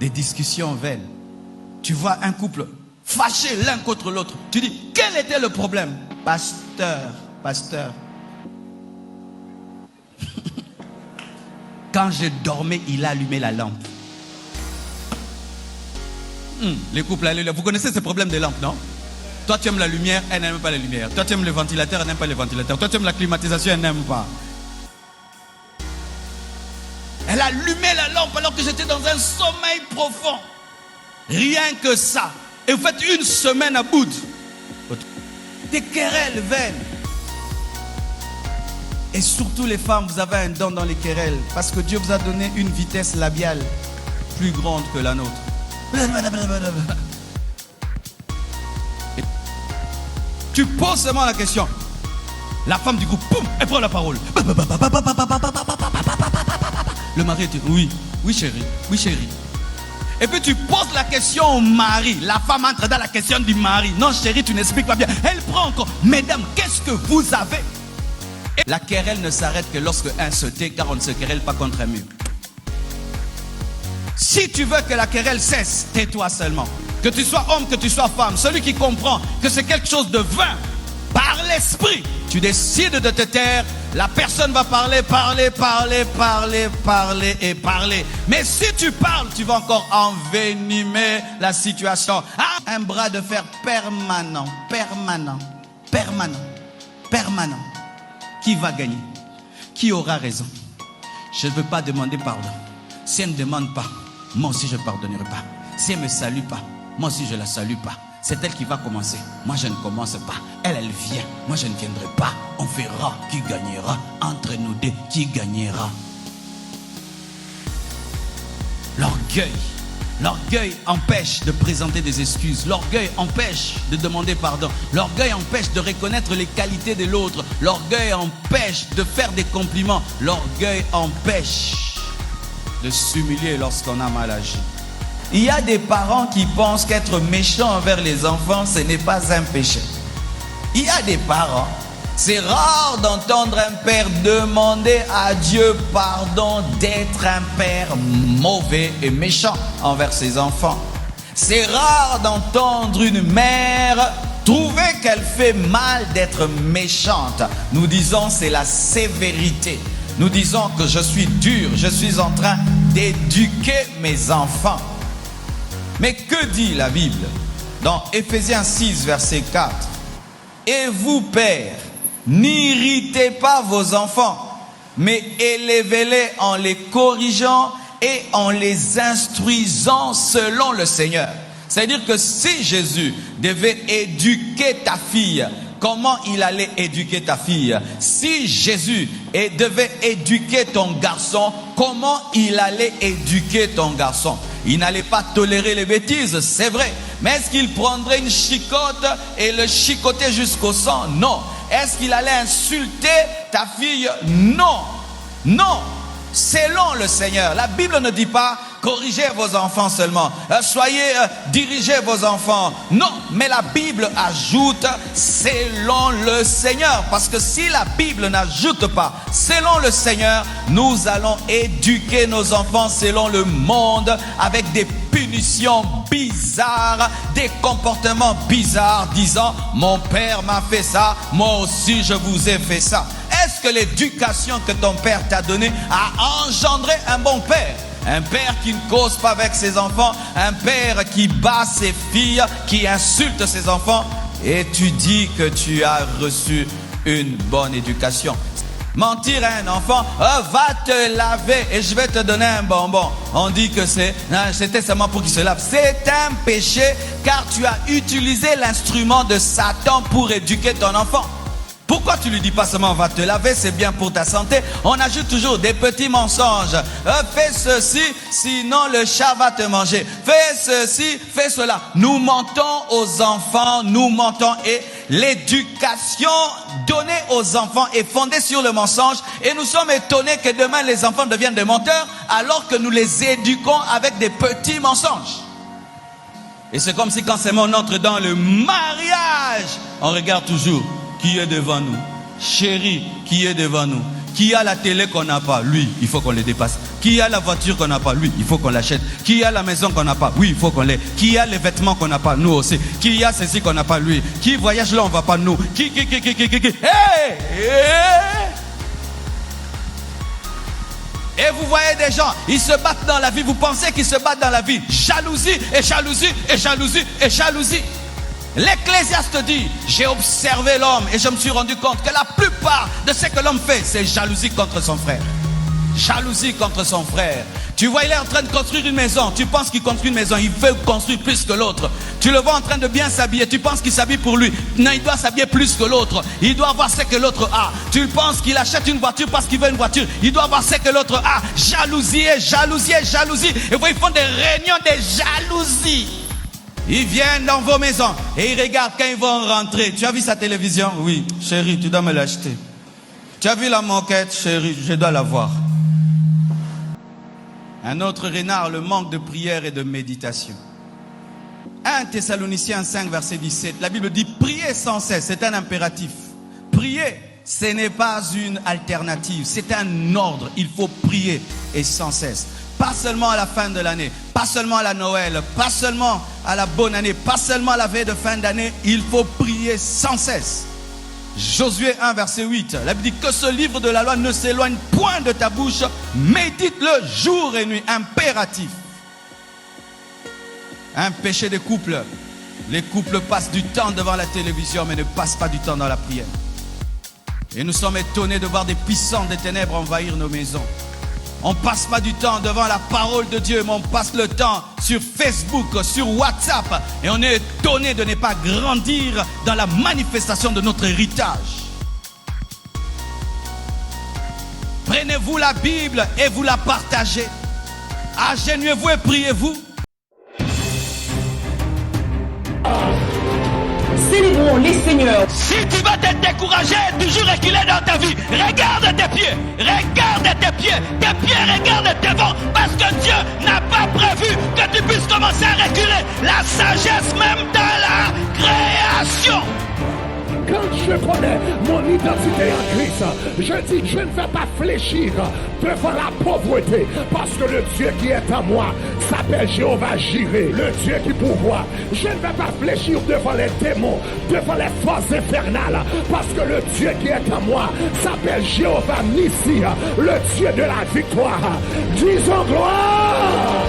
des discussions vaines. Tu vois un couple fâché l'un contre l'autre. Tu dis, quel était le problème? Pasteur. Quand je dormais, il a allumé la lampe. Les couples, vous connaissez ce problème des lampes, non? Toi, tu aimes la lumière, elle n'aime pas la lumière. Toi, tu aimes le ventilateur, elle n'aime pas le ventilateur. Toi, tu aimes la climatisation, elle n'aime pas. Elle a allumé la lampe alors que j'étais dans un sommeil profond. Rien que ça. Et vous faites une semaine à bout. Des querelles vaines. Et surtout les femmes, vous avez un don dans les querelles. Parce que Dieu vous a donné une vitesse labiale plus grande que la nôtre. Et tu poses seulement la question. La femme du groupe, boum, elle prend la parole. Le mari dit, oui chérie. Et puis tu poses la question au mari. La femme entre dans la question du mari. Non chérie, tu n'expliques pas bien. Elle prend encore. Mesdames, qu'est-ce que vous avez? Et la querelle ne s'arrête que lorsque un se tait, car on ne se querelle pas contre un mur. Si tu veux que la querelle cesse, tais-toi seulement. Que tu sois homme, que tu sois femme, celui qui comprend que c'est quelque chose de vain, par l'esprit, tu décides de te taire. La personne va parler. Mais si tu parles, tu vas encore envenimer la situation. Un bras de fer permanent. Qui va gagner? Qui aura raison? Je ne veux pas demander pardon. Si elle ne demande pas, moi aussi je ne pardonnerai pas. Si elle ne me salue pas, moi aussi je ne la salue pas. C'est elle qui va commencer. Moi je ne commence pas. Elle vient. Moi je ne viendrai pas. On verra qui gagnera. Entre nous deux, qui gagnera? L'orgueil empêche de présenter des excuses. L'orgueil empêche de demander pardon. L'orgueil empêche de reconnaître les qualités de l'autre. L'orgueil empêche de faire des compliments. L'orgueil empêche de s'humilier lorsqu'on a mal agi. Il y a des parents qui pensent qu'être méchant envers les enfants, ce n'est pas un péché. Il y a des parents, c'est rare d'entendre un père demander à Dieu pardon d'être un père mauvais et méchant envers ses enfants. C'est rare d'entendre une mère trouver qu'elle fait mal d'être méchante. Nous disons c'est la sévérité. Nous disons que je suis dur, je suis en train d'éduquer mes enfants. Mais que dit la Bible? Dans Éphésiens 6, verset 4. Et vous, pères, n'irritez pas vos enfants, mais élevez-les en les corrigeant et en les instruisant selon le Seigneur. C'est-à-dire que si Jésus devait éduquer ta fille, comment il allait éduquer ta fille? Si Jésus devait éduquer ton garçon, comment il allait éduquer ton garçon? Il n'allait pas tolérer les bêtises, c'est vrai. Mais est-ce qu'il prendrait une chicotte et le chicoter jusqu'au sang? Non. Est-ce qu'il allait insulter ta fille? Non. Non. Selon le Seigneur. La Bible ne dit pas corrigez vos enfants seulement. Dirigez vos enfants. Non, mais la Bible ajoute selon le Seigneur. Parce que si la Bible n'ajoute pas selon le Seigneur, nous allons éduquer nos enfants selon le monde avec des punitions bizarres, des comportements bizarres, disant mon père m'a fait ça, moi aussi je vous ai fait ça. Est-ce que l'éducation que ton père t'a donnée a engendré un bon père? Un père qui ne cause pas avec ses enfants, un père qui bat ses filles, qui insulte ses enfants, et tu dis que tu as reçu une bonne éducation. Mentir à un enfant, va te laver et je vais te donner un bonbon. On dit que c'était seulement pour qu'il se lave. C'est un péché car tu as utilisé l'instrument de Satan pour éduquer ton enfant. Pourquoi tu lui dis pas seulement va te laver, c'est bien pour ta santé? On ajoute toujours des petits mensonges. Fais ceci, sinon le chat va te manger. Fais ceci, fais cela. Nous mentons aux enfants, nous mentons. Et l'éducation donnée aux enfants est fondée sur le mensonge. Et nous sommes étonnés que demain les enfants deviennent des menteurs alors que nous les éduquons avec des petits mensonges. Et c'est comme si quand seulement on entre dans le mariage, on regarde toujours qui est devant nous. Chérie, qui est devant nous? Qui a la télé qu'on n'a pas? Lui, il faut qu'on le dépasse. Qui a la voiture qu'on n'a pas? Lui, il faut qu'on l'achète. Qui a la maison qu'on n'a pas? Oui, il faut qu'on l'ait. Qui a les vêtements qu'on n'a pas? Nous aussi. Qui a ceci qu'on n'a pas? Lui. Qui voyage là, on ne va pas nous. Qui. Hey! Et vous voyez des gens, ils se battent dans la vie. Vous pensez qu'ils se battent dans la vie? Jalousie et jalousie et jalousie et jalousie. L'Ecclésiaste dit, j'ai observé l'homme et je me suis rendu compte que la plupart de ce que l'homme fait, c'est jalousie contre son frère. Jalousie contre son frère. Tu vois, il est en train de construire une maison. Tu penses qu'il construit une maison, il veut construire plus que l'autre. Tu le vois en train de bien s'habiller. Tu penses qu'il s'habille pour lui. Non, il doit s'habiller plus que l'autre. Il doit avoir ce que l'autre a. Tu penses qu'il achète une voiture parce qu'il veut une voiture. Il doit avoir ce que l'autre a. Jalousie et jalousie et jalousie. Et vous, ils font des réunions de jalousie. Ils viennent dans vos maisons et ils regardent quand ils vont rentrer. Tu as vu sa télévision? Oui, chérie, tu dois me l'acheter. Tu as vu la moquette? Chérie, je dois la voir. Un autre renard, le manque de prière et de méditation. 1 Thessaloniciens 5, verset 17. La Bible dit priez sans cesse. C'est un impératif. Prier, ce n'est pas une alternative. C'est un ordre. Il faut prier et sans cesse. Pas seulement à la fin de l'année, pas seulement à la Noël, pas seulement à la bonne année, pas seulement à la veille de fin d'année. Il faut prier sans cesse. Josué 1, verset 8. La Bible dit que ce livre de la loi ne s'éloigne point de ta bouche. Médite-le jour et nuit. Impératif. Un péché des couples. Les couples passent du temps devant la télévision mais ne passent pas du temps dans la prière. Et nous sommes étonnés de voir des puissants des ténèbres envahir nos maisons. On ne passe pas du temps devant la parole de Dieu, mais on passe le temps sur Facebook, sur WhatsApp. Et on est étonné de ne pas grandir dans la manifestation de notre héritage. Prenez-vous la Bible et vous la partagez. Agenouillez-vous et priez-vous. Célébrons les seigneurs. Si tu vas te décourager, toujours reculer dans ta vie, regarde tes pieds, regarde devant, parce que Dieu n'a pas prévu que tu puisses commencer à reculer. La sagesse même dans la création. Quand je connais mon identité en Christ, je dis que je ne vais pas fléchir devant la pauvreté, parce que le Dieu qui est en moi s'appelle Jéhovah Jireh, le Dieu qui pourvoit. Je ne vais pas fléchir devant les démons, devant les forces infernales, parce que le Dieu qui est en moi s'appelle Jéhovah Nissi, le Dieu de la victoire. Disons gloire.